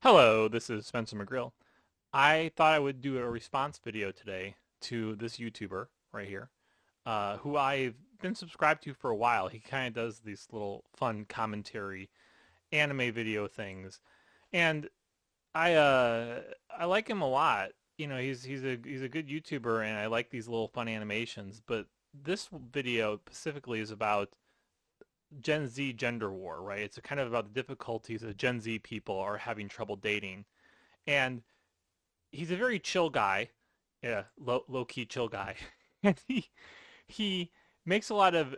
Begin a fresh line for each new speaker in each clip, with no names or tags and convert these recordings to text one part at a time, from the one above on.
Hello, this is Spencer McGrill. I thought I would do a response video today to this YouTuber right here, who I've been subscribed to for a while. He kind of does these little fun commentary anime video things, and I like him a lot. He's a good YouTuber, and I like these little fun animations. But this video specifically is about Gen Z gender war, right? It's kind of about the difficulties that Gen Z people are having trouble dating, and he's a very chill guy, yeah, low key chill guy, and he makes a lot of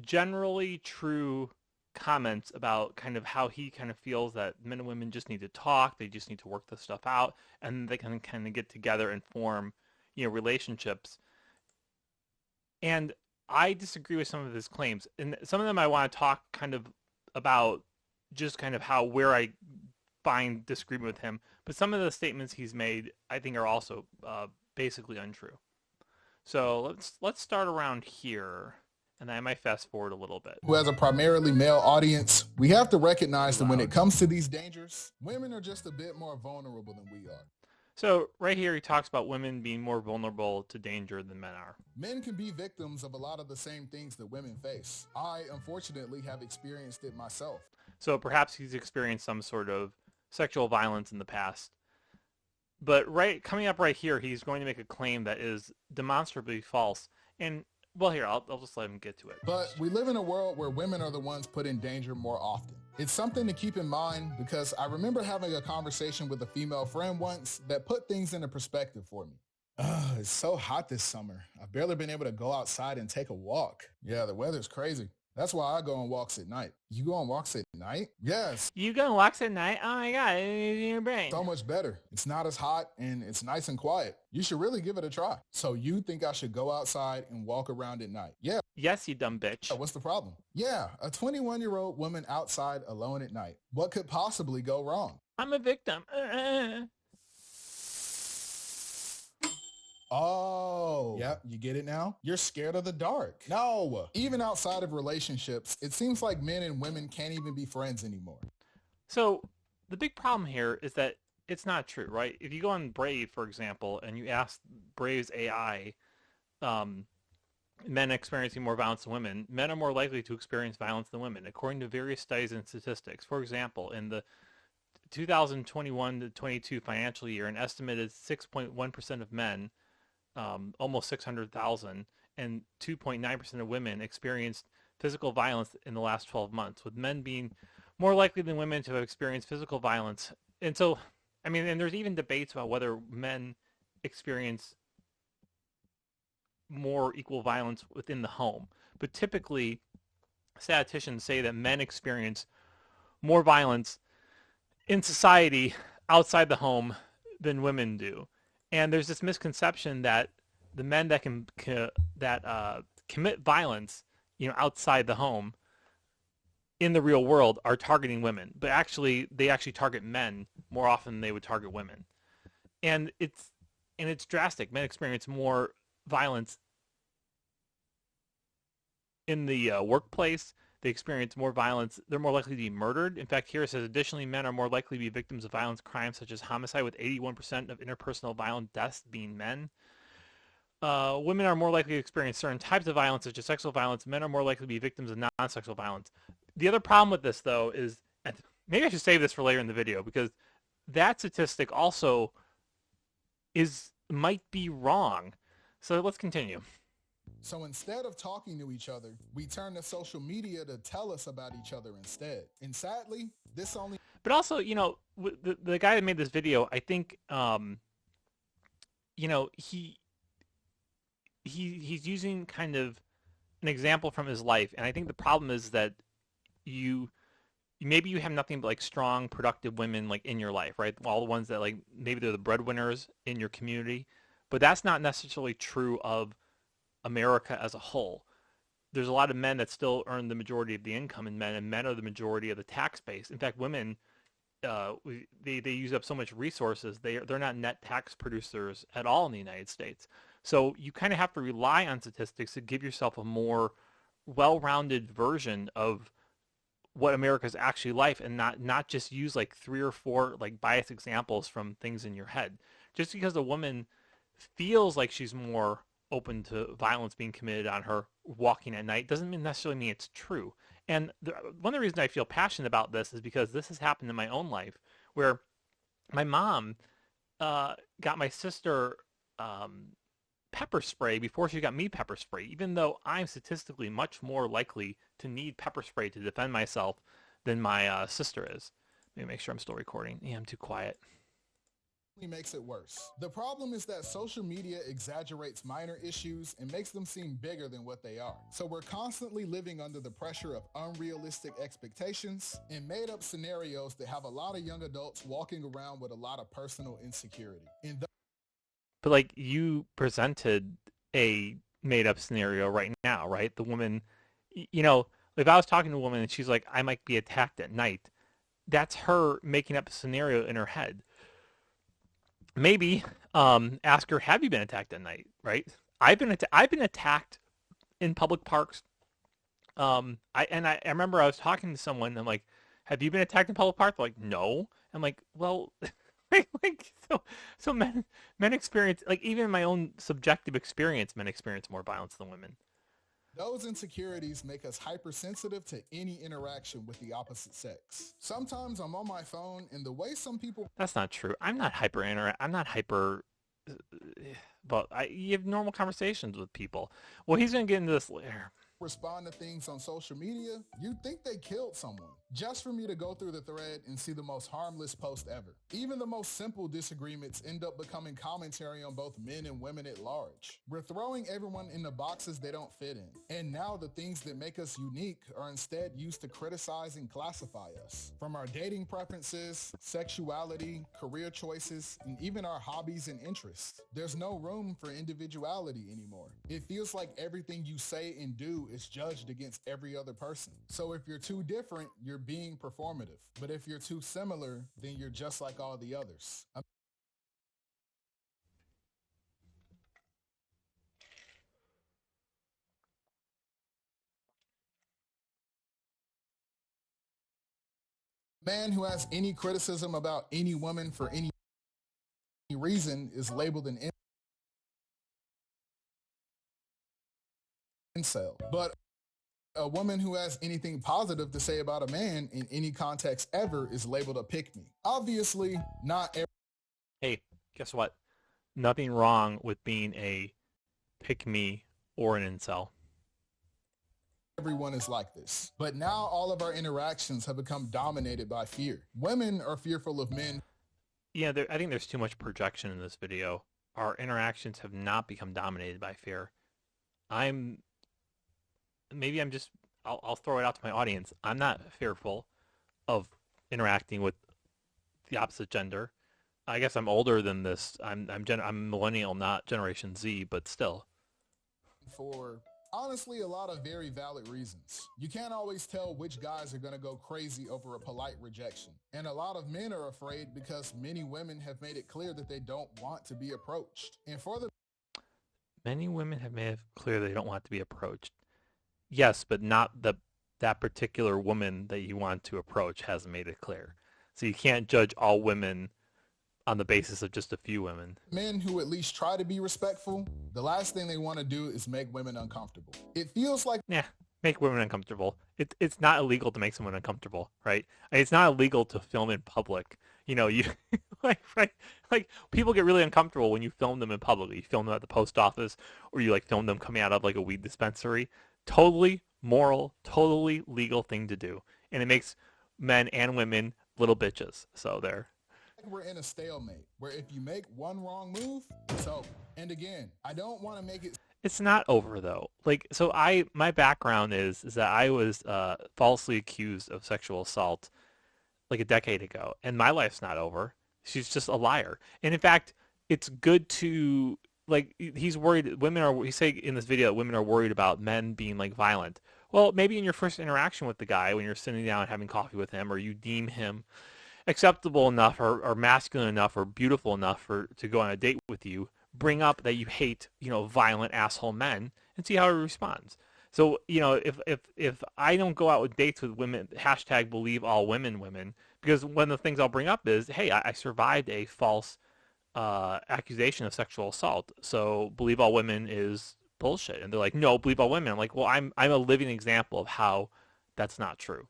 generally true comments about kind of how he kind of feels that men and women just need to talk, they just need to work this stuff out, and they can kind of get together and form, relationships. And I disagree with some of his claims, and some of them I want to talk kind of about just kind of how where I find disagreement with him, but some of the statements he's made I think are also basically untrue. So let's start around here, and I might fast forward a little bit.
Who has a primarily male audience, we have to recognize
Too
that when
loud.
it comes to these dangers, women are just a bit more vulnerable than we are.
So right here he talks about women being more vulnerable to danger than men are.
Men can be victims of a lot of the same things that women face. I, unfortunately, have experienced it myself.
So perhaps he's experienced some sort of sexual violence in the past. But coming up right here, he's going to make a claim that is demonstrably false. And well, here, I'll just let him get to it.
But we live in a world where women are the ones put in danger more often. It's something to keep in mind because I remember having a conversation with a female friend once that put things into perspective for me. It's so hot this summer. I've barely been able to go outside and take a walk. Yeah, the weather's crazy. That's why I go on walks at night. You go on walks at night? Yes.
You go on walks at night? Oh my god, it's in your brain.
So much better. It's not as hot and it's nice and quiet. You should really give it a try. So you think I should go outside and walk around at night? Yeah.
Yes, you dumb bitch.
What's the problem? Yeah, a 21-year-old woman outside alone at night. What could possibly go wrong?
I'm a victim.
Oh, yep, you get it now? You're scared of the dark. No, even outside of relationships, it seems like men and women can't even be friends anymore.
So the big problem here is that it's not true, right? If you go on Brave, for example, and you ask Brave's AI, men experiencing more violence than women, men are more likely to experience violence than women, according to various studies and statistics. For example, in the 2021 to 22 financial year, an estimated 6.1% of men, almost 600,000, and 2.9% of women experienced physical violence in the last 12 months, with men being more likely than women to have experienced physical violence. And so, I mean, and there's even debates about whether men experience more equal violence within the home. But typically, statisticians say that men experience more violence in society outside the home than women do. And there's this misconception that the men that commit violence, outside the home in the real world are targeting women, but actually they actually target men more often than they would target women. And it's drastic. Men experience more violence in the workplace. They experience more violence. They're more likely to be murdered. In fact, here it says, additionally, men are more likely to be victims of violent crimes such as homicide, with 81% of interpersonal violent deaths being men. Women are more likely to experience certain types of violence such as sexual violence. Men are more likely to be victims of non-sexual violence. The other problem with this, though, is, and maybe I should save this for later in the video, because that statistic also might be wrong. So let's continue.
So instead of talking to each other, we turn to social media to tell us about each other instead. And sadly, this only...
But also, the guy that made this video, I think, he's using kind of an example from his life. And I think the problem is that maybe you have nothing but like strong, productive women like in your life, right? All the ones that like maybe they're the breadwinners in your community. But that's not necessarily true of America as a whole. There's a lot of men that still earn the majority of the income in men, and men are the majority of the tax base. In fact, women, they use up so much resources. They're not net tax producers at all in the United States. So you kind of have to rely on statistics to give yourself a more well-rounded version of what America's actually like, and not just use like three or four like biased examples from things in your head. Just because a woman feels like she's more open to violence being committed on her walking at night doesn't necessarily mean it's true. And one of the reasons I feel passionate about this is because this has happened in my own life, where my mom got my sister um, pepper spray before she got me pepper spray, even though I'm statistically much more likely to need pepper spray to defend myself than my sister is. Let me make sure I'm still recording. Yeah, I'm too quiet.
Makes it worse. The problem is that social media exaggerates minor issues and makes them seem bigger than what they are. So we're constantly living under the pressure of unrealistic expectations and made up scenarios that have a lot of young adults walking around with a lot of personal insecurity.
But like you presented a made up scenario right now, right? The woman, you know, if I was talking to a woman and she's like, I might be attacked at night, that's her making up a scenario in her head. Maybe ask her, have you been attacked at night, right? I've been attacked in public parks. I remember I was talking to someone and I'm like, have you been attacked in public park? They're like, no. I'm like, well, so men experience, like, even in my own subjective experience, men experience more violence than women.
Those insecurities make us hypersensitive to any interaction with the opposite sex. Sometimes I'm on my phone and the way some people
That's not true. I'm not hyper but you have normal conversations with people. Well, he's going to get into this later.
respond to things on social media, you'd think they killed someone. Just for me to go through the thread and see the most harmless post ever. Even the most simple disagreements end up becoming commentary on both men and women at large. We're throwing everyone in the boxes they don't fit in. And now the things that make us unique are instead used to criticize and classify us. From our dating preferences, sexuality, career choices, and even our hobbies and interests. There's no room for individuality anymore. It feels like everything you say and do is judged against every other person. So if you're too different, you're being performative. But if you're too similar, then you're just like all the others. A man who has any criticism about any woman for any reason is labeled an incel. But a woman who has anything positive to say about a man in any context ever is labeled a pick-me. Obviously, not every
Hey, guess what? Nothing wrong with being a pick me or an incel.
everyone is like this. But now all of our interactions have become dominated by fear. Women are fearful of men.
Yeah, I think there's too much projection in this video. Our interactions have not become dominated by fear. I'm maybe I'm just I'll throw it out to my audience. I'm not fearful of interacting with the opposite gender. I guess I'm older than this. I'm millennial, not Generation Z, but still.
For honestly a lot of very valid reasons. You can't always tell which guys are going to go crazy over a polite rejection. And a lot of men are afraid because many women have made it clear that they don't want to be approached. And for the
Many women have made it clear they don't want to be approached. Yes, but not that particular woman that you want to approach hasn't made it clear. So you can't judge all women on the basis of just a few women.
men who at least try to be respectful, the last thing they want to do is make women uncomfortable. It feels like
Yeah, make women uncomfortable. It's not illegal to make someone uncomfortable, right? It's not illegal to film in public. You know, you like right, like people get really uncomfortable when you film them in public. You film them at the post office, or you like film them coming out of like a weed dispensary. Totally moral, totally legal thing to do, and it makes men and women little bitches. So there.
we're in a stalemate where if you make one wrong move, it's over. And again, I don't want to make it
It's not over though. Like so, my background is that I was falsely accused of sexual assault like a decade ago, and my life's not over. She's just a liar. And in fact, it's good to like he's worried women are he say in this video that women are worried about men being like violent. Well, maybe in your first interaction with the guy when you're sitting down and having coffee with him or you deem him acceptable enough or masculine enough or beautiful enough for to go on a date with you, bring up that you hate, violent asshole men and see how he responds. So, if I don't go out with dates with women, hashtag believe all women women, because one of the things I'll bring up is, hey, I survived a false accusation of sexual assault, so believe all women is bullshit. And they're like, no, believe all women. I'm like, well, I'm a living example of how that's not true.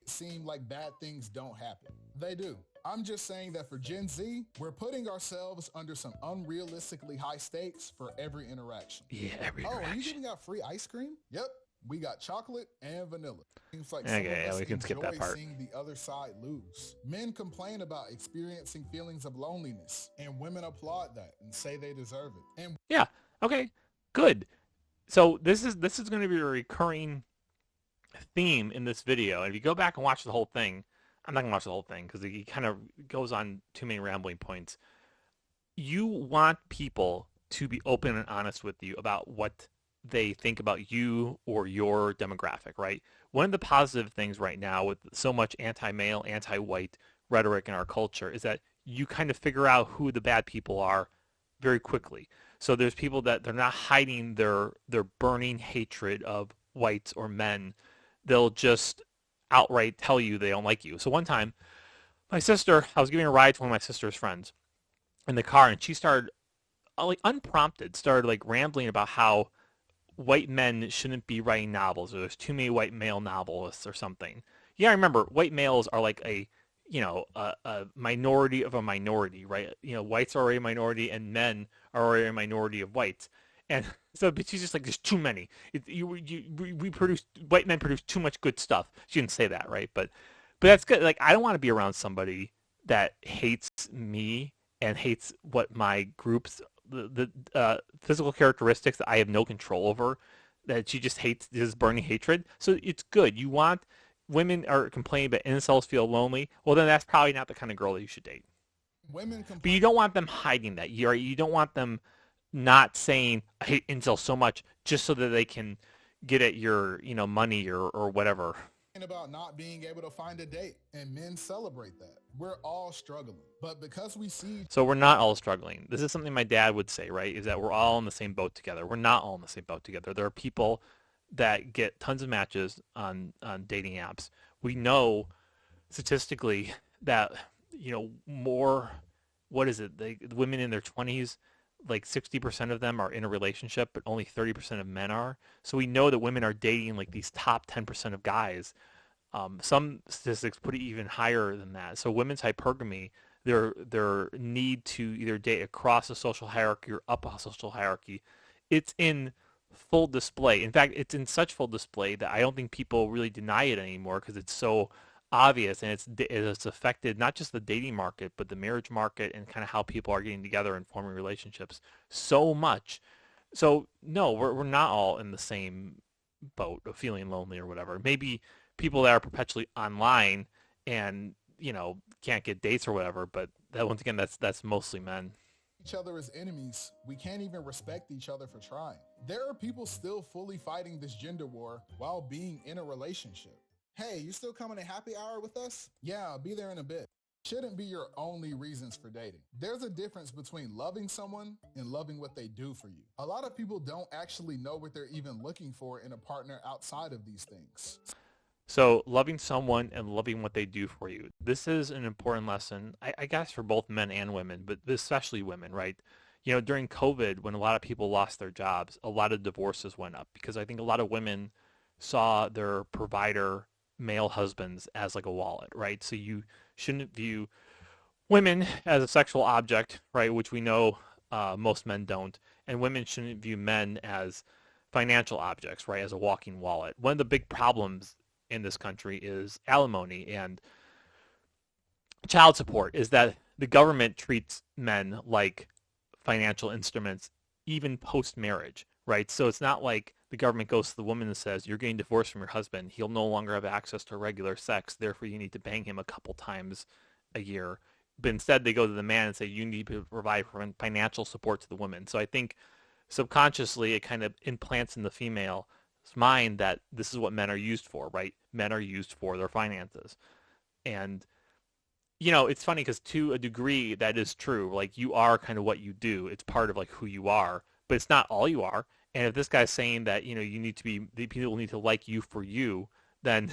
Seem like bad things don't happen. They do. I'm just saying that for Gen Z, we're putting ourselves under some unrealistically high stakes for every interaction.
Yeah, every
Oh, and you
interaction.
giving out free ice cream? Yep. We got chocolate and vanilla. Seems like some of
Okay, yeah,
us
we can skip
enjoy
that part.
seeing the other side lose. Men complain about experiencing feelings of loneliness, and women applaud that and say they deserve it. And
Yeah. Okay. Good. So this is going to be a recurring theme in this video. And if you go back and watch the whole thing, I'm not going to watch the whole thing because he kind of goes on too many rambling points. You want people to be open and honest with you about what they think about you or your demographic, right? One of the positive things right now with so much anti-male, anti-white rhetoric in our culture is that you kind of figure out who the bad people are very quickly. So there's people that they're not hiding their burning hatred of whites or men. They'll just outright tell you they don't like you. So one time, I was giving a ride to one of my sister's friends in the car, and she started like unprompted started like rambling about how white men shouldn't be writing novels, or there's too many white male novelists or something. Yeah, I remember white males are like a minority of a minority, right? Whites are already a minority, and men are already a minority of whites. And so, but she's just like, there's too many. We produce white men produce too much good stuff. She didn't say that, right? But that's good. Like, I don't want to be around somebody that hates me and hates what my group's the physical characteristics that I have no control over, that she just hates this burning hatred. So it's good. You want women are complaining about incels feel lonely. Well, then that's probably not the kind of girl that you should date.
women
But
complain.
you don't want them hiding that. You don't want them not saying I hate incels so much just so that they can get at your money or whatever.
About not being able to find a date, and men celebrate that. We're all struggling, but because we see
So we're not all struggling. This is something my dad would say, right? Is that we're all in the same boat together. We're not all in the same boat together. There are people that get tons of matches on dating apps. We know statistically that more, what is it? Women in their 20s, like 60% of them are in a relationship, but only 30% of men are. So we know that women are dating like these top 10% of guys. Some statistics put it even higher than that. So women's hypergamy, their need to either date across a social hierarchy or up a social hierarchy, it's in full display. In fact, it's in such full display that I don't think people really deny it anymore because it's so obvious, and it's affected not just the dating market but the marriage market and kind of how people are getting together and forming relationships so much. So no, we're not all in the same boat of feeling lonely or whatever. Maybe people that are perpetually online and can't get dates or whatever, but that once again that's mostly men.
each other as enemies, we can't even respect each other for trying. There are people still fully fighting this gender war while being in a relationship. Hey, you still coming to happy hour with us? Yeah, I'll be there in a bit. Shouldn't be your only reasons for dating. There's a difference between loving someone and loving what they do for you. A lot of people don't actually know what they're even looking for in a partner outside of these things.
So loving someone and loving what they do for you. This is an important lesson, I guess, for both men and women, but especially women, right? During COVID, when a lot of people lost their jobs, a lot of divorces went up because I think a lot of women saw their provider male husbands as like a wallet, right? So you shouldn't view women as a sexual object, right? Which we know most men don't. And women shouldn't view men as financial objects, right? As a walking wallet. One of the big problems in this country is alimony and child support, is that the government treats men like financial instruments even post-marriage, right? So it's not like the government goes to the woman and says, you're getting divorced from your husband. He'll no longer have access to regular sex. Therefore, you need to bang him a couple times a year. But instead, they go to the man and say, you need to provide financial support to the woman. So I think subconsciously, it kind of implants in the female's mind that this is what men are used for, right? Men are used for their finances. And it's funny because to a degree that is true. Like, you are kind of what you do. It's part of like who you are, but it's not all you are. And if this guy's saying that, you need to be, the people need to like you for you, then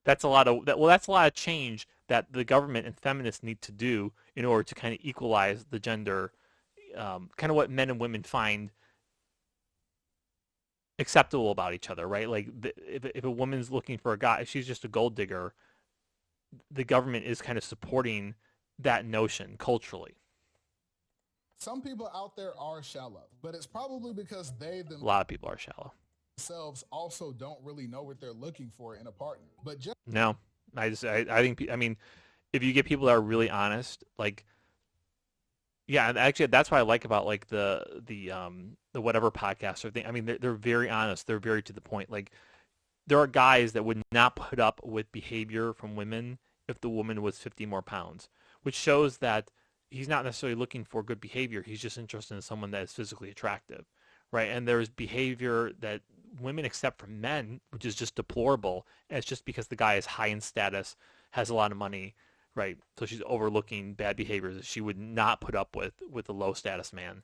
that's a lot of that. Well, that's a lot of change that the government and feminists need to do in order to kind of equalize the gender, kind of what men and women find acceptable about each other, right? Like if a woman's looking for a guy, if she's just a gold digger, the government is kind of supporting that notion culturally.
Some people out there are shallow, but it's probably because they
A lot of people are shallow.
themselves also don't really know what they're looking for in a partner. But just
No, I think, I mean, if you get people that are really honest, like, yeah, and actually that's what I like about like the whatever podcast or thing. I mean, they're very honest. They're very to the point. Like, there are guys that would not put up with behavior from women if the woman was 50 more pounds, which shows that he's not necessarily looking for good behavior. He's just interested in someone that is physically attractive, right? And there's behavior that women accept from men, which is just deplorable. And it's just because the guy is high in status, has a lot of money, right? So she's overlooking bad behaviors that she would not put up with a low status man.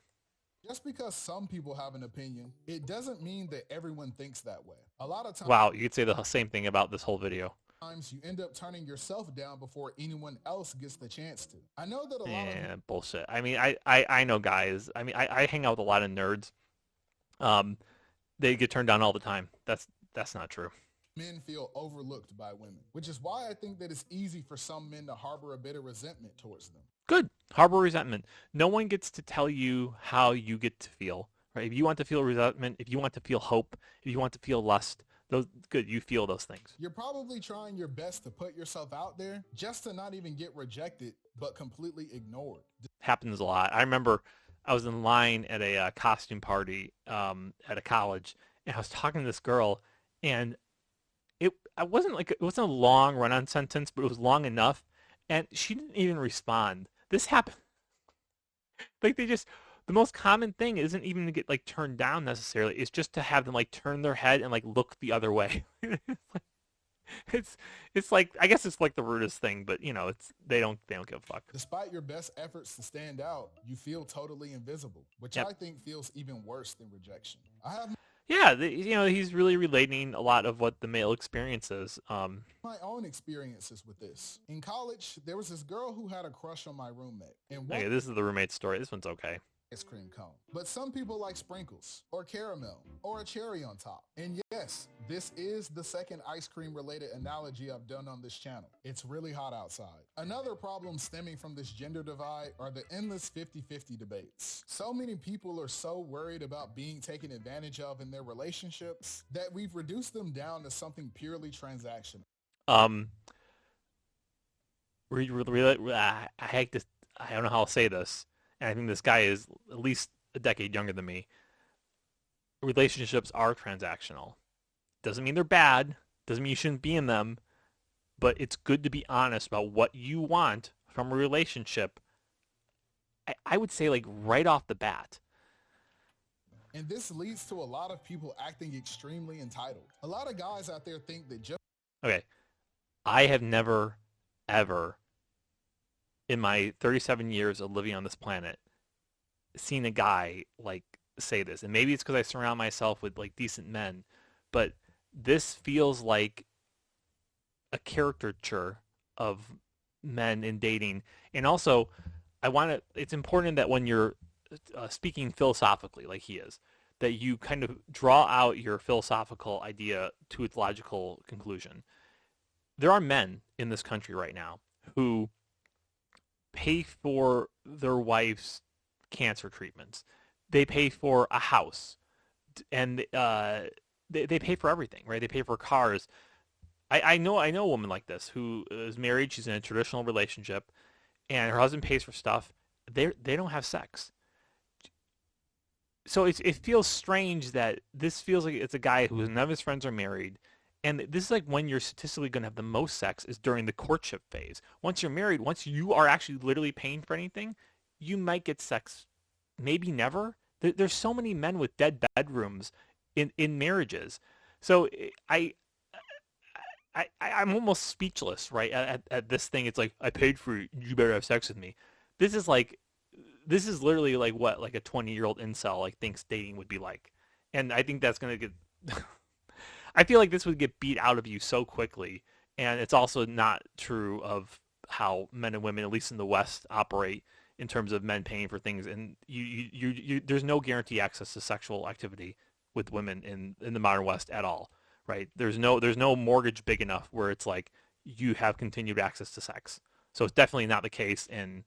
just because some people have an opinion, it doesn't mean that everyone thinks that way. A lot of
Wow, you could say the same thing about this whole video.
times you end up turning yourself down before anyone else gets the chance to. I know that a lot of
Yeah, bullshit. I mean, I know guys. I mean, I hang out with a lot of nerds. Um, they get turned down all the time. That's not true.
men feel overlooked by women, which is why I think that it's easy for some men to harbor a bit of resentment towards them.
Good. Harbor resentment. No one gets to tell you how you get to feel. Right? If you want to feel resentment, if you want to feel hope, if you want to feel lust, those good. You feel those things.
You're probably trying your best to put yourself out there just to not even get rejected, but completely ignored.
Happens a lot. I remember I was in line at a costume party at a college, and I was talking to this girl, and it wasn't a long run-on sentence, but it was long enough, and she didn't even respond. This happened like the most common thing isn't even to get like turned down necessarily. It's just to have them like turn their head and like look the other way. it's it's like I guess it's like the rudest thing, but it's they don't give a fuck.
Despite your best efforts to stand out, you feel totally invisible, which
Yep.
I think feels even worse than rejection. I have
Yeah, he's really relating a lot of what the male experience is.
my own experiences with this. In college, there was this girl who had a crush on my roommate and one
Okay, this is the roommate story. This one's okay.
ice cream cone. But some people like sprinkles or caramel or a cherry on top. And yes, this is the second ice cream related analogy I've done on this channel. It's really hot outside. Another problem stemming from this gender divide are the endless 50-50 debates. So many people are so worried about being taken advantage of in their relationships that we've reduced them down to something purely transactional.
Um, I hate this. I don't know how I'll say this, and I think this guy is at least a decade younger than me. Relationships are transactional. Doesn't mean they're bad. Doesn't mean you shouldn't be in them. But it's good to be honest about what you want from a relationship. I would say like right off the bat.
And this leads to a lot of people acting extremely entitled. A lot of guys out there think that just
Okay, I have never, ever, in my 37 years of living on this planet, seen a guy like say this. And maybe it's because I surround myself with like decent men, but this feels like a caricature of men in dating. And also, it's important that when you're speaking philosophically, like he is, that you kind of draw out your philosophical idea to its logical conclusion. There are men in this country right now who pay for their wife's cancer treatments. They pay for a house, and they pay for everything, right? They pay for cars. I know a woman like this who is married. She's in a traditional relationship, and her husband pays for stuff. They don't have sex. So it feels strange that this feels like it's a guy who none of his friends are married, and this is like when you're statistically going to have the most sex is during the courtship phase. Once you're married, once you are actually literally paying for anything, you might get sex, maybe never. There's so many men with dead bedrooms in marriages. So I'm almost speechless, right? At this thing, it's like I paid for it. You better have sex with me. This is like this is literally like what like a 20-year-old incel like thinks dating would be like, and I think that's gonna get. I feel like this would get beat out of you so quickly, and it's also not true of how men and women, at least in the West, operate in terms of men paying for things. And there's no guarantee access to sexual activity with women in the modern West at all, right? There's no mortgage big enough where it's like you have continued access to sex. So it's definitely not the case in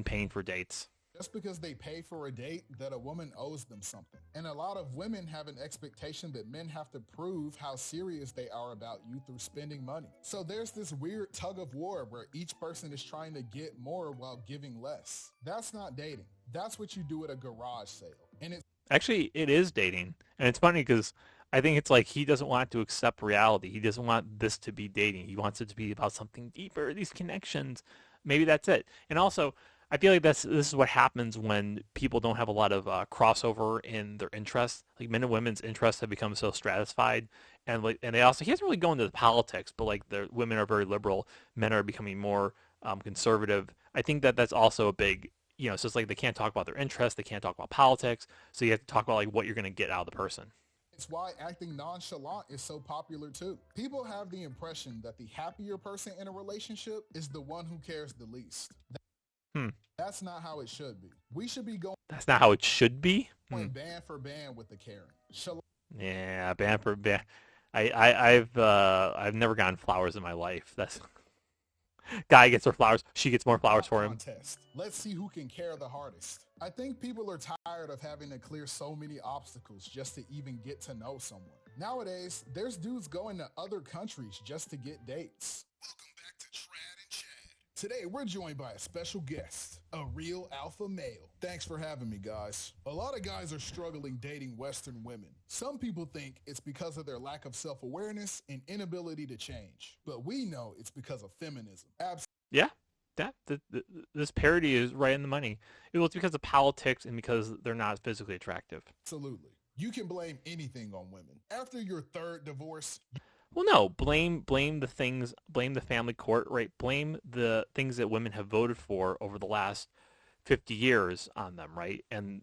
paying for dates.
Just because they pay for a date, that a woman owes them something. And a lot of women have an expectation that men have to prove how serious they are about you through spending money. So there's this weird tug of war where each person is trying to get more while giving less. That's not dating. That's what you do at a garage sale. And it's
Actually, it is dating, and it's funny because I think it's like he doesn't want to accept reality. He doesn't want this to be dating. He wants it to be about something deeper. These connections. Maybe that's it. And also, I feel like this is what happens when people don't have a lot of crossover in their interests. Like men and women's interests have become so stratified, and they also he doesn't really go into the politics, but like the women are very liberal, men are becoming more conservative. I think that's also a big so it's like they can't talk about their interests, they can't talk about politics, so you have to talk about like what you're going to get out of the person.
It's why acting nonchalant is so popular too. People have the impression that the happier person in a relationship is the one who cares the least.
Hmm.
That's not how it should be. We should be going
That's not how it should be.
band for band with the caring.
Yeah, band for band. I've never gotten flowers in my life. That's guy gets her flowers, she gets more flowers for him.
Contest. Let's see who can care the hardest. I think people are tired of having to clear so many obstacles just to even get to know someone. Nowadays, there's dudes going to other countries just to get dates. Welcome back to Trad and Chad. Today, we're joined by a special guest, a real alpha male. Thanks for having me, guys. A lot of guys are struggling dating Western women. Some people think it's because of their lack of self-awareness and inability to change. But we know it's because of feminism.
Yeah, this parody is right in the money. It's because of politics and because they're not physically attractive.
Absolutely. You can blame anything on women. After your third divorce,
Well, no, blame the things, blame the family court, right? Blame the things that women have voted for over the last 50 years on them, right? And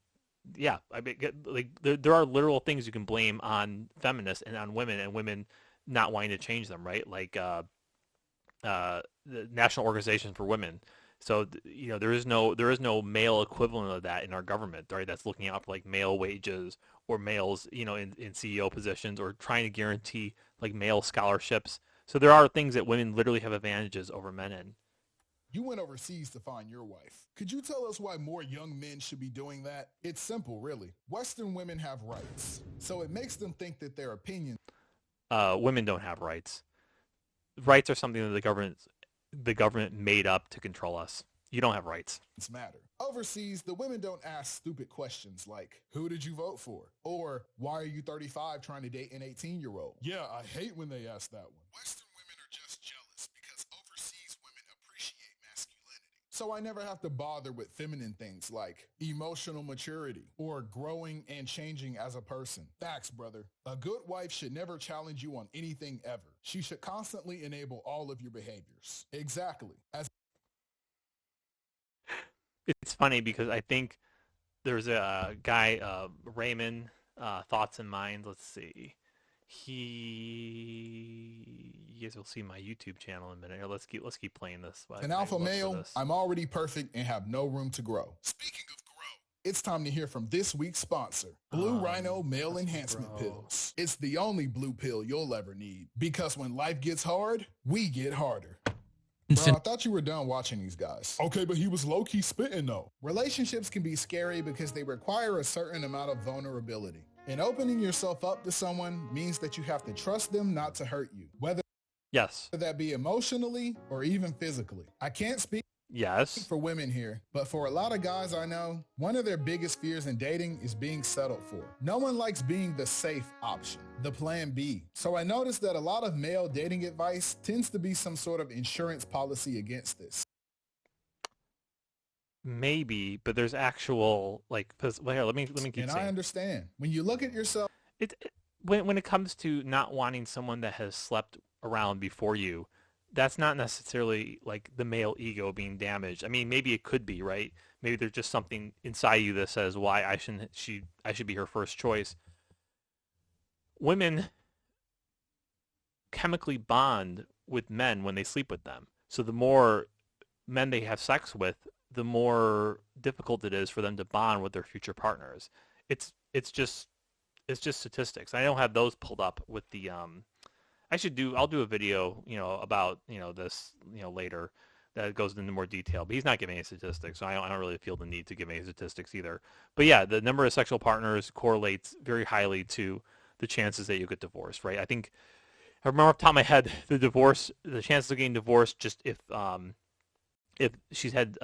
yeah, I mean, like there are literal things you can blame on feminists and on women and women not wanting to change them, right? Like the National Organization for Women. So there is no male equivalent of that in our government, right? That's looking out for like male wages or males, in CEO positions or trying to guarantee like male scholarships. So there are things that women literally have advantages over men in.
you went overseas to find your wife. Could you tell us why more young men should be doing that? It's simple, really. Western women have rights, so it makes them think that their opinions
Women don't have rights. Rights are something that the government made up to control us. You don't have rights.
matter. Overseas, the women don't ask stupid questions like, who did you vote for? Or, why are you 35 trying to date an 18-year-old? Yeah, I hate when they ask that one. Western women are just jealous because overseas women appreciate masculinity. So I never have to bother with feminine things like emotional maturity or growing and changing as a person. Facts, brother. A good wife should never challenge you on anything ever. She should constantly enable all of your behaviors. Exactly. As
It's funny because I think there's a guy, Raymond, Thoughts and Minds. Let's see. You guys will see my YouTube channel in a minute. Here, let's keep playing this.
an alpha male, I'm already perfect and have no room to grow. Speaking of grow, it's time to hear from this week's sponsor, Blue Rhino Male Enhancement Pills. It's the only blue pill you'll ever need because when life gets hard, we get harder. Bro, I thought you were done watching these guys. Okay, but he was low-key spitting though. Relationships can be scary because they require a certain amount of vulnerability. And opening yourself up to someone means that you have to trust them not to hurt you, whether
Yes.
that be emotionally or even physically. I can't speak
Yes.
for women here, but for a lot of guys I know, one of their biggest fears in dating is being settled for. No one likes being the safe option, the plan B. So I noticed that a lot of male dating advice tends to be some sort of insurance policy against this.
Maybe, but there's actual like. Well, here, let me keep
And I
saying.
understand. When you look at yourself
When it comes to not wanting someone that has slept around before you, that's not necessarily like the male ego being damaged. I mean, maybe it could be, right? Maybe there's just something inside you that says why I should be her first choice. Women chemically bond with men when they sleep with them. So the more men they have sex with, the more difficult it is for them to bond with their future partners. It's just statistics. I don't have those pulled up with the I'll do a video, about, this, later that goes into more detail, but he's not giving any statistics, so I don't really feel the need to give any statistics either. But yeah, the number of sexual partners correlates very highly to the chances that you get divorced, right? I think I remember off the top of my head, the chances of getting divorced, just if she's had,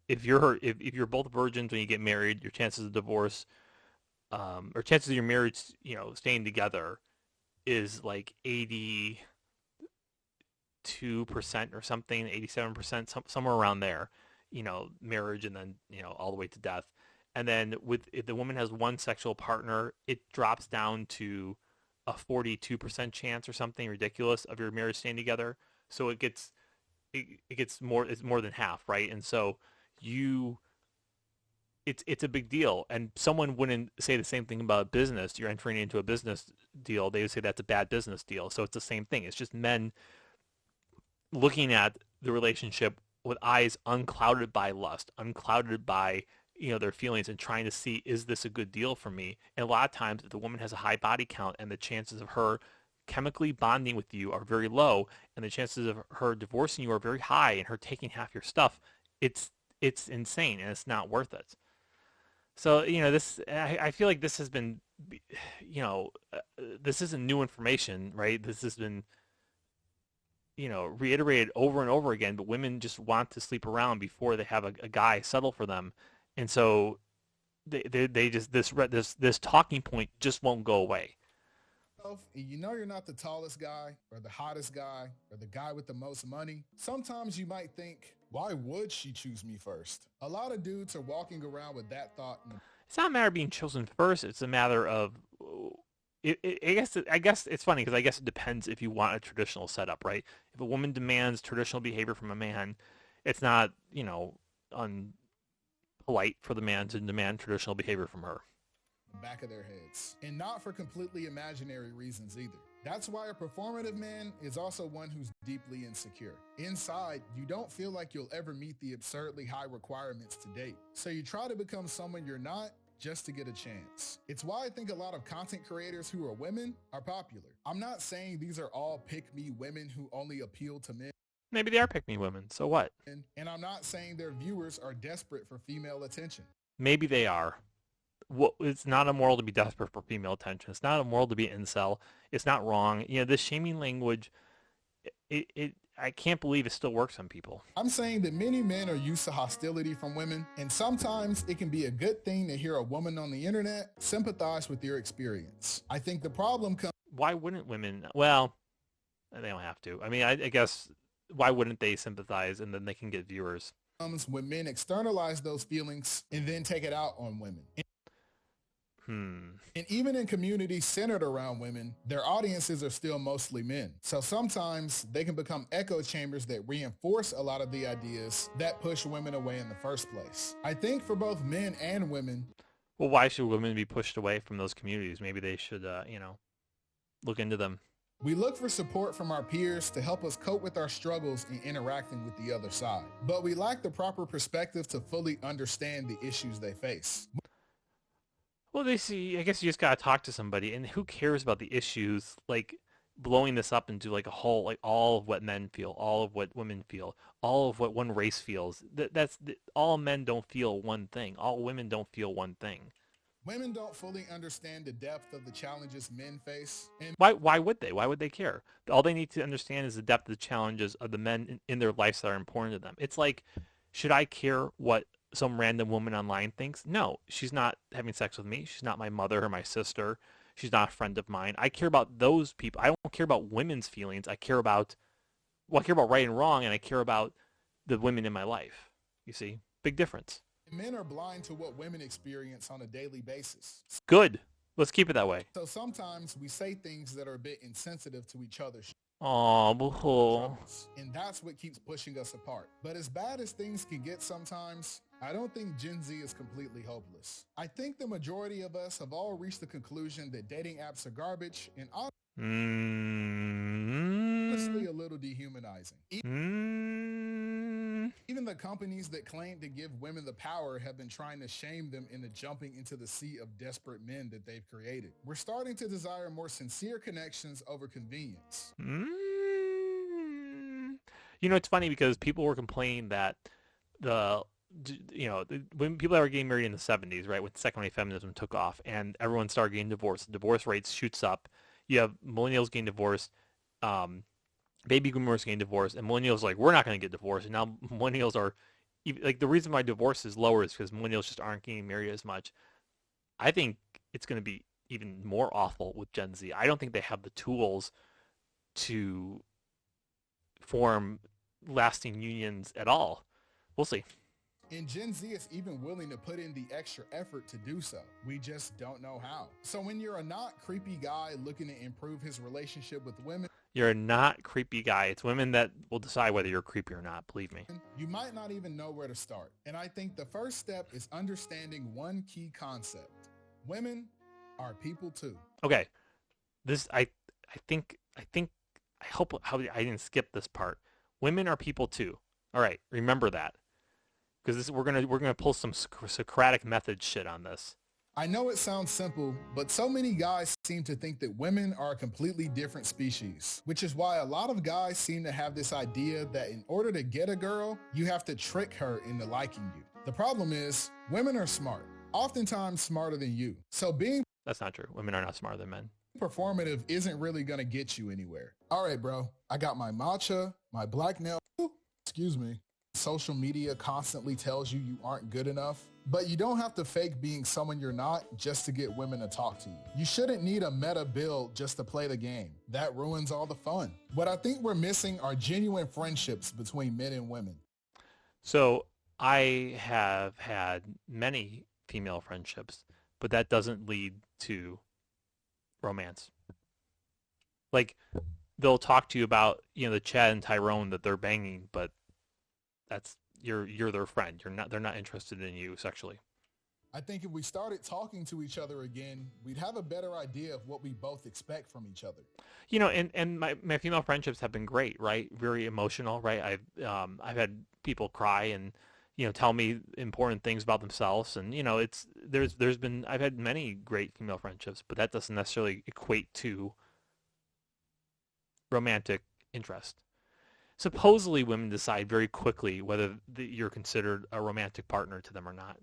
if you're both virgins when you get married, your chances of divorce, or chances of your marriage, staying together is like 82% or something, 87%, somewhere around there, marriage and then, all the way to death. And then if the woman has one sexual partner, it drops down to a 42% chance or something ridiculous of your marriage staying together. So it gets more, it's more than half, right? And so you it's a big deal, and someone wouldn't say the same thing about business. You're entering into a business deal, they would say that's a bad business deal. So it's the same thing. It's just men looking at the relationship with eyes unclouded by lust, unclouded by their feelings, and trying to see, is this a good deal for me? And a lot of times, if the woman has a high body count and the chances of her chemically bonding with you are very low, and the chances of her divorcing you are very high, and her taking half your stuff, it's insane, and it's not worth it. So, this, I feel like this has been, this isn't new information, right? This has been, reiterated over and over again, but women just want to sleep around before they have a guy settle for them. And so they just, this talking point just won't go away.
You know you're not the tallest guy or the hottest guy or the guy with the most money. Sometimes you might think, why would she choose me first? A lot of dudes are walking around with that thought.
It's not a matter of being chosen first. It's a matter of, I guess it's funny because I guess it depends if you want a traditional setup, right? If a woman demands traditional behavior from a man, it's not, unpolite for the man to demand traditional behavior from her.
Back of their heads, and not for completely imaginary reasons either. That's why a performative man is also one who's deeply insecure. Inside, you don't feel like you'll ever meet the absurdly high requirements to date. So you try to become someone you're not just to get a chance. It's why I think a lot of content creators who are women are popular. I'm not saying these are all pick-me women who only appeal to men.
Maybe they are pick-me women, so what?
And I'm not saying their viewers are desperate for female attention.
Maybe they are. It's not immoral to be desperate for female attention. It's not immoral to be an incel. It's not wrong. This shaming language, I can't believe it still works on people.
I'm saying that many men are used to hostility from women, and sometimes it can be a good thing to hear a woman on the internet sympathize with your experience. I think the problem comes...
Why wouldn't women? Well, they don't have to. I mean, I guess, why wouldn't they sympathize, and then they can get viewers?
When men externalize those feelings and then take it out on women. And even in communities centered around women, their audiences are still mostly men. So sometimes they can become echo chambers that reinforce a lot of the ideas that push women away in the first place. I think for both men and women...
Well, why should women be pushed away from those communities? Maybe they should, look into them.
We look for support from our peers to help us cope with our struggles in interacting with the other side. But we lack the proper perspective to fully understand the issues they face.
Well, I guess you just gotta talk to somebody, and who cares about the issues, like blowing this up into like a whole, like all of what men feel, all of what women feel, all of what one race feels. All men don't feel one thing. All women don't feel one thing.
Women don't fully understand the depth of the challenges men face. And
why would they? Why would they care? All they need to understand is the depth of the challenges of the men in their lives that are important to them. It's like, should I care what some random woman online thinks? No, she's not having sex with me. She's not my mother or my sister. She's not a friend of mine. I care about those people. I don't care about women's feelings. I care about right and wrong, and I care about the women in my life. You see? Big difference.
Men are blind to what women experience on a daily basis.
Good. Let's keep it that way.
So sometimes we say things that are a bit insensitive to each other.
Oh,
struggles. And that's what keeps pushing us apart. But as bad as things can get sometimes, I don't think Gen Z is completely hopeless. I think the majority of us have all reached the conclusion that dating apps are garbage and honestly
mm,
a little dehumanizing.
mm.
Even the companies that claim to give women the power have been trying to shame them into jumping into the sea of desperate men that they've created. We're starting to desire more sincere connections over convenience.
Mm. You know, it's funny because people were complaining that the when people that were getting married in the 70s, right, when second wave feminism took off and everyone started getting divorced, the divorce rates shoots up. You have millennials getting divorced, um, baby boomers getting divorced, and millennials like we're not going to get divorced. And now millennials are like the reason why divorce is lower is because millennials just aren't getting married as much. I think it's going to be even more awful with Gen Z. I don't think they have the tools to form lasting unions at all. We'll see.
And Gen Z is even willing to put in the extra effort to do so. We just don't know how. So when you're a not creepy guy looking to improve his relationship with women,
You're a not creepy guy. It's women that will decide whether you're creepy or not, believe me.
you might not even know where to start. And I think the first step is understanding one key concept. Women are people too.
Okay. This I think I hope how I didn't skip this part. Women are people too. All right, remember that. Because this we're gonna pull some Socratic method shit on this.
I know it sounds simple, but so many guys seem to think that women are a completely different species, which is why a lot of guys seem to have this idea that in order to get a girl, you have to trick her into liking you. The problem is, women are smart, oftentimes smarter than you. So being
That's not true. Women are not smarter than men.
performative isn't really gonna get you anywhere. All right, bro, I got my matcha, my black nail, excuse me. Social media constantly tells you you aren't good enough, but you don't have to fake being someone you're not just to get women to talk to you. You shouldn't need a meta build just to play the game. That ruins all the fun. What I think we're missing are genuine friendships between men and women.
So I have had many female friendships, but that doesn't lead to romance. Like they'll talk to you about the Chad and Tyrone that they're banging, but that's you're their friend. They're not interested in you sexually.
I think if we started talking to each other again, we'd have a better idea of what we both expect from each other.
And my female friendships have been great, right? Very emotional, right? I've had people cry and tell me important things about themselves, and it's there's been I've had many great female friendships, but that doesn't necessarily equate to romantic interest. Supposedly, women decide very quickly whether you're considered a romantic partner to them or not.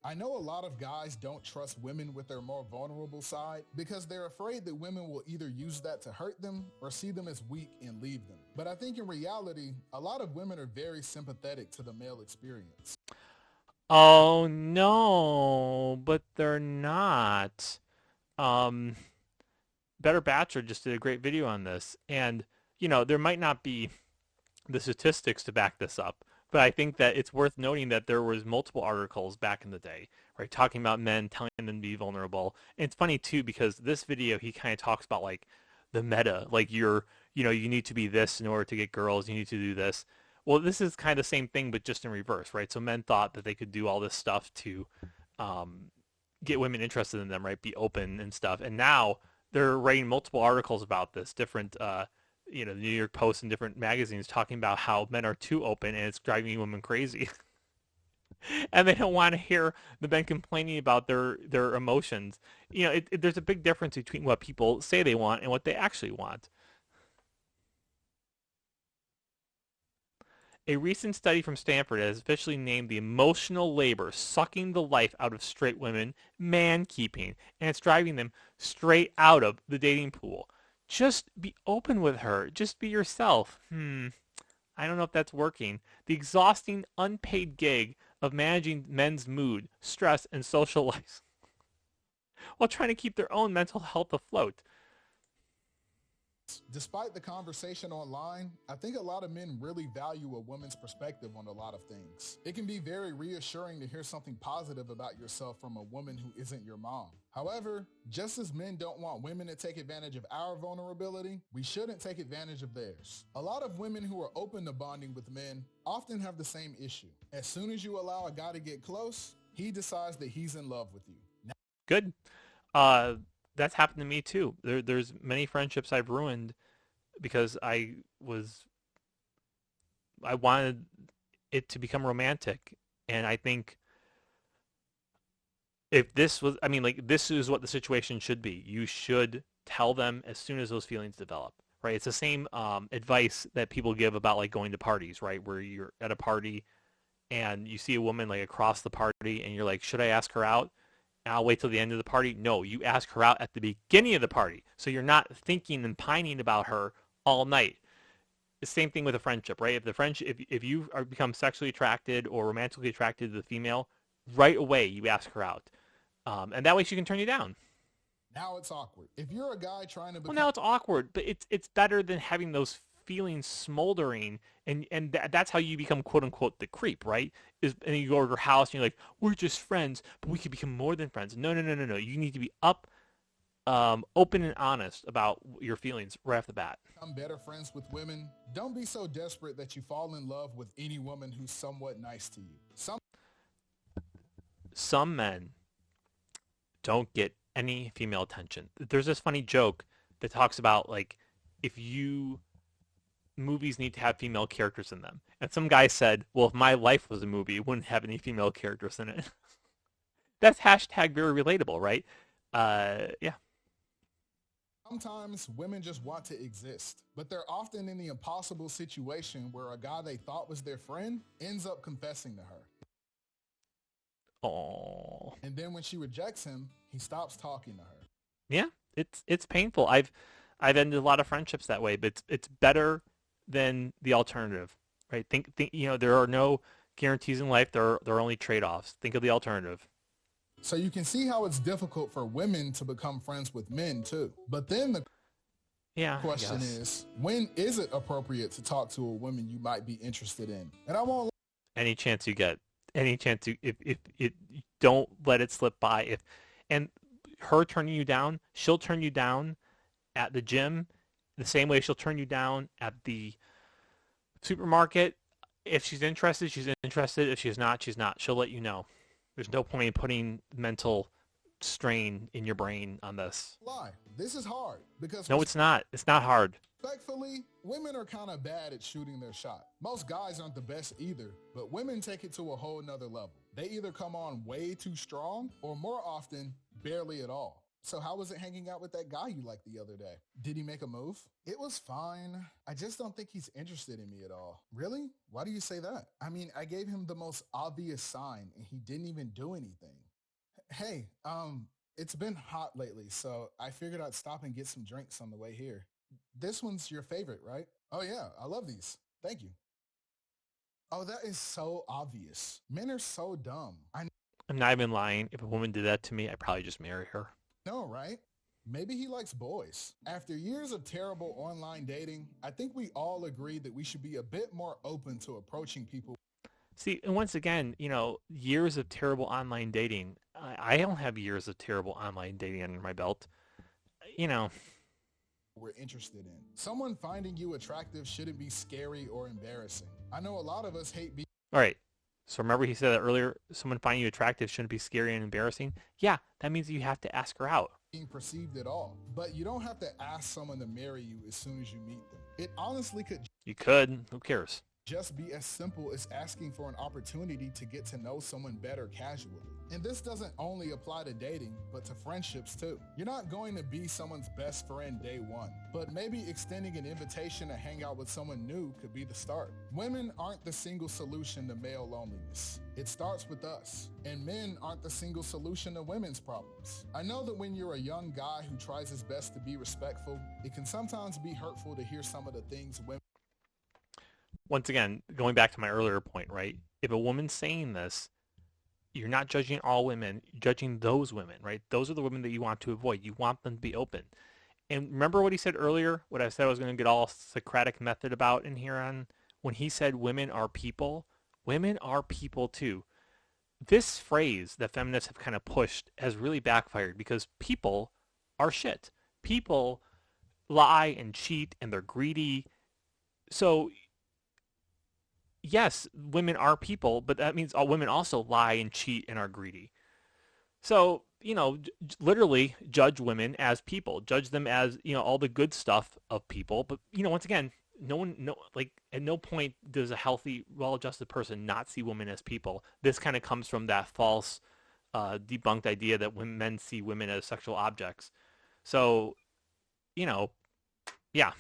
I know a lot of guys don't trust women with their more vulnerable side because they're afraid that women will either use that to hurt them or see them as weak and leave them. But I think in reality, a lot of women are very sympathetic to the male experience.
Oh no, but they're not. Um, Better Bachelor just did a great video on this, and there might not be the statistics to back this up, but I think that it's worth noting that there was multiple articles back in the day, right, talking about men telling them to be vulnerable. And it's funny too because this video he kind of talks about like the meta, like you need to be this in order to get girls, you need to do this. Well, this is kind of the same thing, but just in reverse, right? So men thought that they could do all this stuff to um, get women interested in them, right? Be open and stuff. And now they're writing multiple articles about this, different the New York Post and different magazines talking about how men are too open and it's driving women crazy. And they don't want to hear the men complaining about their emotions. There's a big difference between what people say they want and what they actually want. A recent study from Stanford has officially named the emotional labor sucking the life out of straight women man-keeping, and it's driving them straight out of the dating pool. Just be open with her. Just be yourself. I don't know if that's working. The exhausting unpaid gig of managing men's mood, stress, and social life while trying to keep their own mental health afloat.
Despite the conversation online, I think a lot of men really value a woman's perspective on a lot of things. It can be very reassuring to hear something positive about yourself from a woman who isn't your mom. However, just as men don't want women to take advantage of our vulnerability, we shouldn't take advantage of theirs. A lot of women who are open to bonding with men often have the same issue. As soon as you allow a guy to get close, he decides that he's in love with you.
Good. Uh, that's happened to me too. There's many friendships I've ruined because I wanted it to become romantic, and I think if this was, I mean, like this is what the situation should be. You should tell them as soon as those feelings develop, right? It's the same advice that people give about like going to parties, right? Where you're at a party and you see a woman like across the party, and you're like, should I ask her out? I'll wait till the end of the party. No, you ask her out at the beginning of the party. So you're not thinking and pining about her all night. The same thing with a friendship, right? If the friendship, if you are become sexually attracted or romantically attracted to the female, right away you ask her out, and that way she can turn you down.
Now it's awkward. If you're a guy trying to
Well,
become
now it's awkward, but it's better than having those feelings smoldering, and that's how you become quote unquote the creep, right? Is and you go to her house and you're like, we're just friends, but we could become more than friends. No, no, no, no, no. You need to be open and honest about your feelings right off the bat.
better friends with women, don't be so desperate that you fall in love with any woman who's somewhat nice to you.
Some men don't get any female attention. There's this funny joke that talks about like if you movies need to have female characters in them. And some guy said, well, if my life was a movie, it wouldn't have any female characters in it. That's hashtag very relatable, right? Yeah.
Sometimes women just want to exist, but they're often in the impossible situation where a guy they thought was their friend ends up confessing to her.
Oh.
And then when she rejects him, he stops talking to her.
Yeah, it's painful. I've ended a lot of friendships that way, but it's better than the alternative, right? Think there are no guarantees in life. There are only trade-offs. Think of the alternative.
So you can see how it's difficult for women to become friends with men too. But then the question is, when is it appropriate to talk to a woman you might be interested in? And I won't
any chance you get, any chance you if it don't let it slip by. If and her turning you down, she'll turn you down at the gym the same way she'll turn you down at the supermarket. If she's interested, she's interested. If she's not, she's not. She'll let you know. There's no point in putting mental strain in your brain on this.
lie. This is hard because
No, it's not. It's not hard.
respectfully, women are kind of bad at shooting their shot. Most guys aren't the best either, but women take it to a whole nother level. They either come on way too strong or more often, barely at all. So how was it hanging out with that guy you liked the other day? Did he make a move? It was fine. I just don't think he's interested in me at all. Really? Why do you say that? I mean, I gave him the most obvious sign and he didn't even do anything. Hey, it's been hot lately, so I figured I'd stop and get some drinks on the way here. This one's your favorite, right? Oh yeah, I love these. Thank you. Oh, that is so obvious. Men are so dumb. I
I'm not even lying. If a woman did that to me, I'd probably just marry her.
know, right? Maybe he likes boys. After years of terrible online dating, I think we all agree that we should be a bit more open to approaching people
See, and once again, years of terrible online dating. I don't have years of terrible online dating under my belt. You know,
we're interested in. Someone finding you attractive shouldn't be scary or embarrassing. I know a lot of us hate being
all right. So remember he said that earlier, someone finding you attractive shouldn't be scary and embarrassing. Yeah, that means you have to ask her out.
perceived at all. But you don't have to ask someone to marry you as soon as you meet them. It honestly could
You could. Who cares?
just be as simple as asking for an opportunity to get to know someone better casually. And this doesn't only apply to dating, but to friendships too. You're not going to be someone's best friend day one, but maybe extending an invitation to hang out with someone new could be the start. Women aren't the single solution to male loneliness. It starts with us. And men aren't the single solution to women's problems. I know that when you're a young guy who tries his best to be respectful, it can sometimes be hurtful to hear some of the things women
Once again, going back to my earlier point, right? If a woman's saying this, you're not judging all women, you're judging those women, right? Those are the women that you want to avoid. You want them to be open. And remember what he said earlier? What I said I was going to get all Socratic method about in here on when he said women are people. Women are people too. This phrase that feminists have kind of pushed has really backfired because people are shit. People lie and cheat and they're greedy. So yes, women are people, but that means all women also lie and cheat and are greedy. So, literally judge women as people, judge them as, all the good stuff of people. But, once again, no one, no, like, at no point does a healthy, well adjusted person not see women as people. This kind of comes from that false, debunked idea that men see women as sexual objects. So, you know, yeah.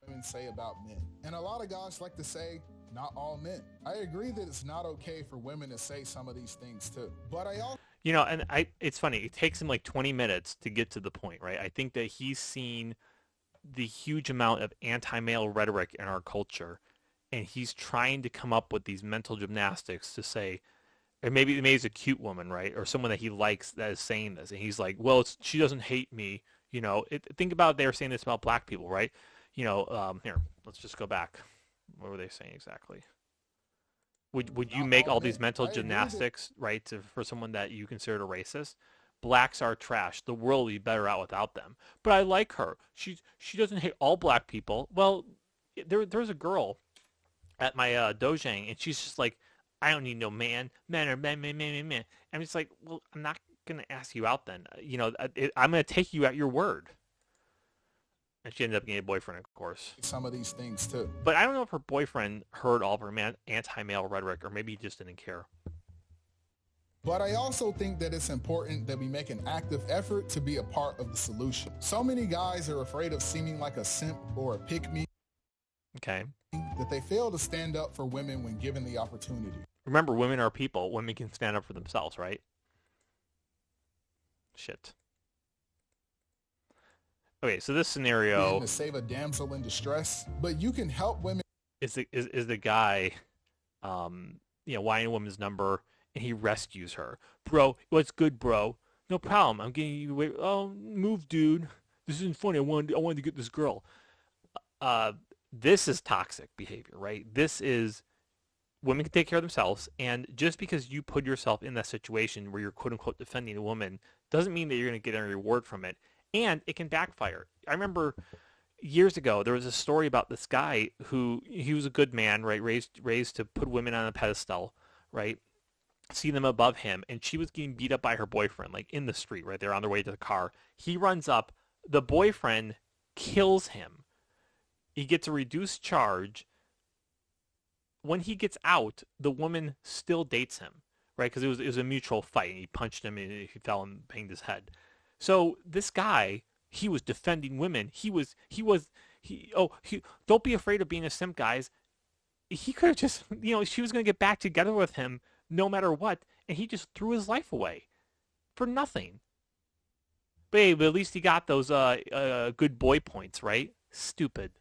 Women say about men. And a lot of guys like to say, not all men. I agree that it's not okay for women to say some of these things too. But I also
It's funny. It takes him like 20 minutes to get to the point, right? I think that he's seen the huge amount of anti-male rhetoric in our culture, and he's trying to come up with these mental gymnastics to say, or maybe it's a cute woman, right, or someone that he likes that is saying this, and he's like, well, she doesn't hate me, think about it, they were saying this about black people, right? Here, let's just go back. What were they saying exactly? Would you
not
make
all
all
men.
these mental
I agree that
gymnastics, right, for someone that you considered a racist? Blacks are trash. The world would be better out without them. But I like her. She doesn't hate all black people. Well, there's a girl at my dojang, and she's just like, I don't need no man. Men are men, men, men, men, men. I'm just like, well, I'm not gonna ask you out then. I'm gonna take you at your word. And she ended up getting a boyfriend, of course.
some of these things too.
But I don't know if her boyfriend heard all of her anti-male rhetoric, or maybe he just didn't care.
But I also think that it's important that we make an active effort to be a part of the solution. So many guys are afraid of seeming like a simp or a pick-me
Okay.
that they fail to stand up for women when given the opportunity.
Remember, women are people. Women can stand up for themselves, right? Shit. Okay, so this scenario
To save a damsel in distress, but you can help women.
is the guy, wanting a woman's number, and he rescues her. Bro, what's good, bro? No problem. I'm getting you away. Oh, move, dude. This isn't funny. I wanted to get this girl. Uh, this is toxic behavior, right? This is women can take care of themselves, and just because you put yourself in that situation where you're quote unquote defending a woman doesn't mean that you're going to get any reward from it, and it can backfire. I remember years ago there was a story about this guy who he was a good man, right? Raised to put women on a pedestal, right? See them above him, and she was getting beat up by her boyfriend, like in the street, right? They're on their way to the car. He runs up, the boyfriend kills him. He gets a reduced charge. When he gets out, the woman still dates him, right? Because it was a mutual fight, and he punched him, and he fell and banged his head. So this guy, he was defending women. Don't be afraid of being a simp, guys. He could have just, she was going to get back together with him no matter what, and he just threw his life away for nothing. But hey, but at least he got those good boy points, right? Stupid.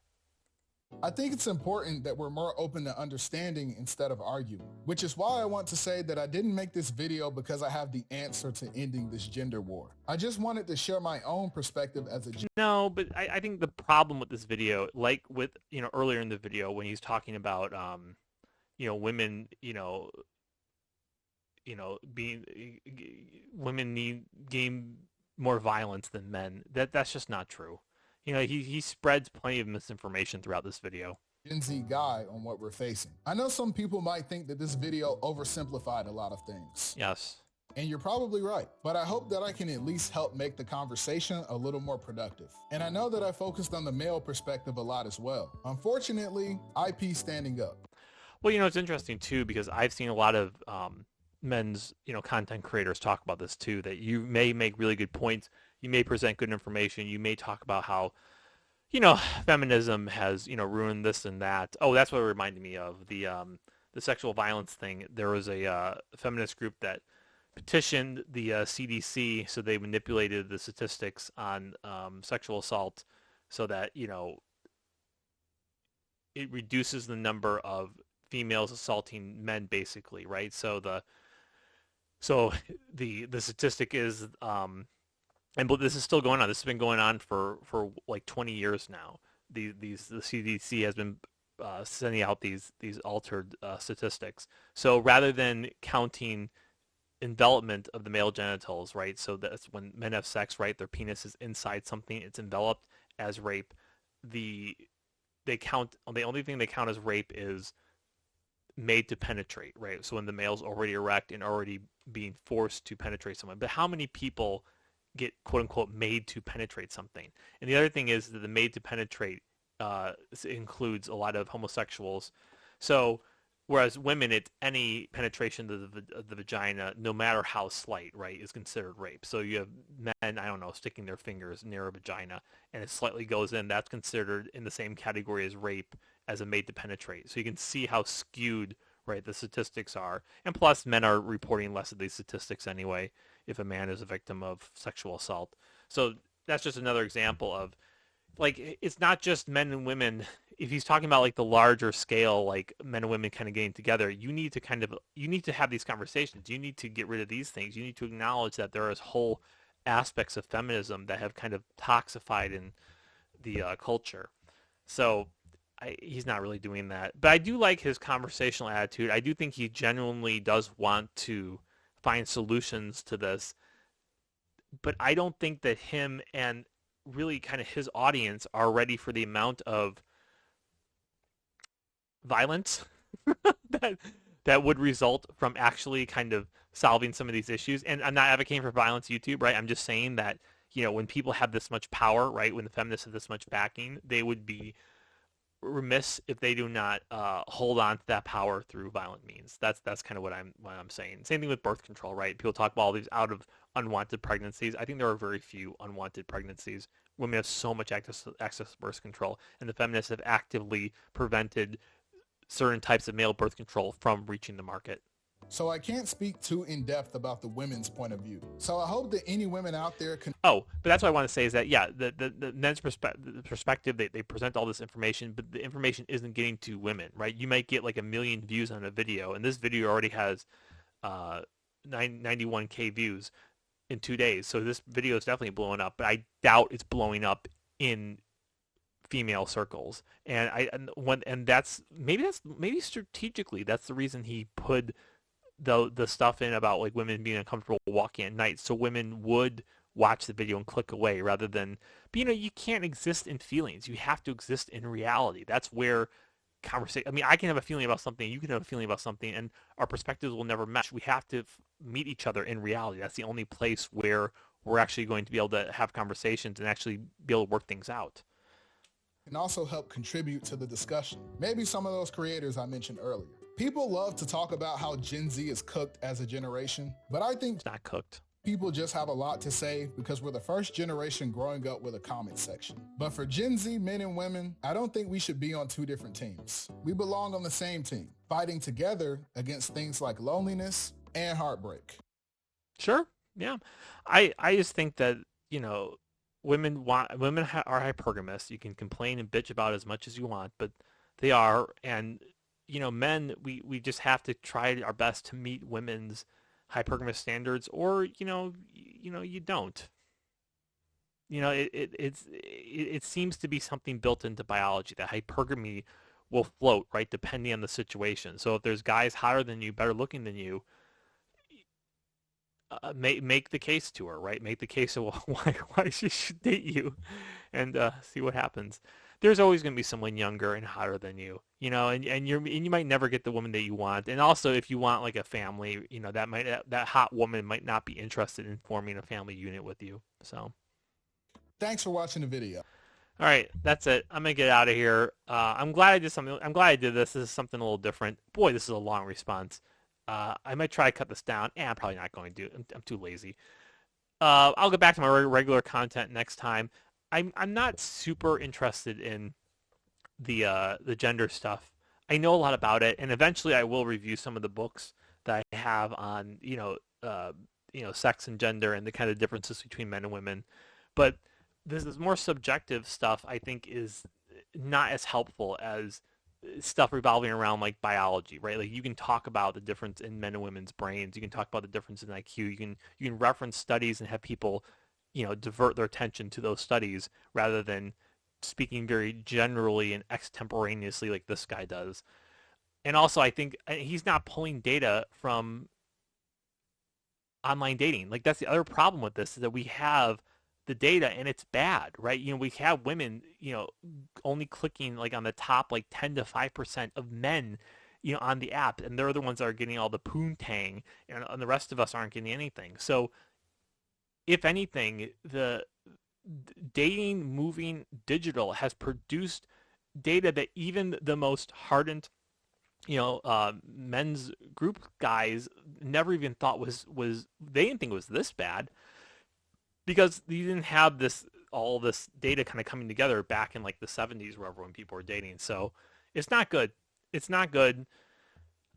I think it's important that we're more open to understanding instead of arguing, which is why I want to say that I didn't make this video because I have the answer to ending this gender war. I just wanted to share my own perspective as a
No, but I think the problem with this video, like with, earlier in the video when he's talking about, women, being women need gain more violence than men. That's just not true. He spreads plenty of misinformation throughout this video.
Gen Z guy on what we're facing. I know some people might think that this video oversimplified a lot of things.
Yes.
And you're probably right, but I hope that I can at least help make the conversation a little more productive. And I know that I focused on the male perspective a lot as well. Unfortunately, IP standing up.
Well, it's interesting too, because I've seen a lot of men's, content creators talk about this too, that you may make really good points. You may present good information. You may talk about how, feminism has, ruined this and that. Oh, that's what it reminded me of. The sexual violence thing. There was a feminist group that petitioned the CDC, so they manipulated the statistics on sexual assault so that, it reduces the number of females assaulting men, basically, right? So the statistic is and but this is still going on. This has been going on for like 20 years now. The CDC has been sending out these altered statistics. So rather than counting envelopment of the male genitals, right? So that's when men have sex, right? Their penis is inside something, it's enveloped as rape. The they count the only thing they count as rape is made to penetrate, right? So when the male's already erect and already being forced to penetrate someone. But how many people get quote unquote made to penetrate something? And the other thing is that the made to penetrate includes a lot of homosexuals. So whereas women, it's any penetration of the vagina, no matter how slight, right, is considered rape. So you have men, I don't know, sticking their fingers near a vagina and it slightly goes in, that's considered in the same category as rape as a made to penetrate. So you can see how skewed, right, the statistics are. And plus, men are reporting less of these statistics anyway if a man is a victim of sexual assault. So that's just another example of like it's not just men and women. If he's talking about like the larger scale, like men and women kind of getting together, you need to have these conversations. You need to get rid of these things. You need to acknowledge that there is whole aspects of feminism that have kind of toxified in the culture. So he's not really doing that. But I do like his conversational attitude. I do think he genuinely does want to find solutions to this. But I don't think that him and really kind of his audience are ready for the amount of violence that that would result from actually kind of solving some of these issues. And I'm not advocating for violence YouTube, right? I'm just saying that, when people have this much power, right, when the feminists have this much backing, they would be remiss if they do not hold on to that power through violent means. That's kind of what I'm saying. Same thing with birth control, right? People talk about all these out of unwanted pregnancies. I think there are very few unwanted pregnancies. Women have so much access to birth control, and the feminists have actively prevented certain types of male birth control from reaching the market.
So I can't speak too in depth about the women's point of view. So I hope that any women out there can.
Oh, but that's what I want to say is that, yeah, the men's perspective, they present all this information, but the information isn't getting to women, right? You might get like 1 million views on a video, and this video already has 91K views in 2 days. So this video is definitely blowing up, but I doubt it's blowing up in female circles. And maybe strategically that's the reason he put the stuff in about like women being uncomfortable walking at night, so women would watch the video and click away rather than. But you can't exist in feelings. You have to exist in reality. That's where conversation. I mean, I can have a feeling about something, you can have a feeling about something, and our perspectives will never mesh. We have to meet each other in reality. That's the only place where we're actually going to be able to have conversations and actually be able to work things out.
Can also help contribute to the discussion. Maybe some of those creators I mentioned earlier. People love to talk about how Gen Z is cooked as a generation, but I think
It's not cooked.
people just have a lot to say because we're the first generation growing up with a comment section. But for Gen Z men and women, I don't think we should be on two different teams. We belong on the same team, fighting together against things like loneliness and heartbreak.
Sure. Yeah. I just think that, women are hypergamous. You can complain and bitch about it as much as you want, but they are. And men, we just have to try our best to meet women's hypergamous standards, or you don't. It seems to be something built into biology that hypergamy will float, right, depending on the situation. So if there's guys hotter than you, better looking than you, make the case to her, right? Make the case of why she should date you, and see what happens. There's always going to be someone younger and hotter than you, and you might never get the woman that you want. And also, if you want like a family, that hot woman might not be interested in forming a family unit with you. So,
Thanks for watching the video.
all right, that's it. I'm gonna get out of here. I'm glad I did something. I'm glad I did this. This is something a little different. Boy, this is a long response. I might try to cut this down. I'm probably not going to. I'm too lazy. I'll get back to my regular content next time. I'm not super interested in the gender stuff. I know a lot about it, and eventually I will review some of the books that I have on sex and gender and the kind of differences between men and women. But this is more subjective stuff. I think is not as helpful as stuff revolving around like biology, right? Like you can talk about the difference in men and women's brains. You can talk about the difference in IQ. You can reference studies and have people divert their attention to those studies rather than speaking very generally and extemporaneously like this guy does. And also, I think he's not pulling data from online dating. Like that's the other problem with this is that we have the data and it's bad, right? We have women, only clicking like on the top like 10 to 5% of men, on the app, and they're the ones that are getting all the poontang, and the rest of us aren't getting anything. So, if anything, the dating moving digital has produced data that even the most hardened men's group guys never even thought was they didn't think it was this bad because you didn't have all this data kind of coming together back in like the 70s wherever when people were dating. So it's not good. It's not good.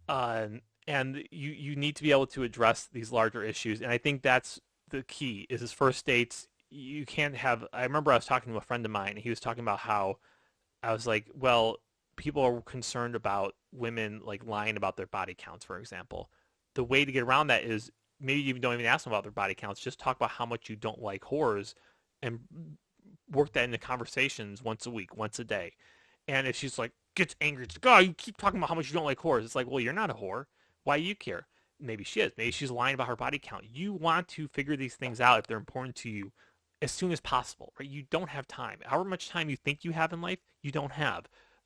Uh, and you need to be able to address these larger issues. And I think that's the key is his first dates. You can't have, I remember I was talking to a friend of mine and he was talking about how I was like, well, people are concerned about women like lying about their body counts, for example. The way to get around that is maybe you don't even ask them about their body counts. Just talk about how much you don't like whores and work that into conversations once a week, once a day. And if she's like, gets angry, it's like, oh, you keep talking about how much you don't like whores. It's like, well, you're not a whore. Why do you care? Maybe she is. Maybe she's lying about her body count. You want to figure these things out if they're important to you as soon as possible, right? You don't have time. However much time you think you have in life, you don't have.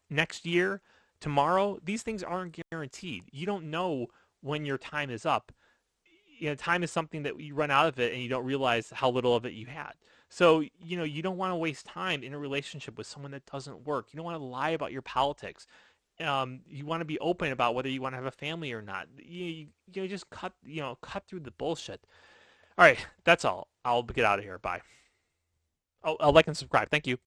Next year, tomorrow, these things aren't guaranteed. You don't know when your time is up. Time is something that you run out of it and you don't realize how little of it you had. So, you don't want to waste time in a relationship with someone that doesn't work. You don't want to lie about your politics. You want to be open about whether you want to have a family or not. Just cut through the bullshit. All right, that's all. I'll get out of here. Bye. I'll like and subscribe. Thank you.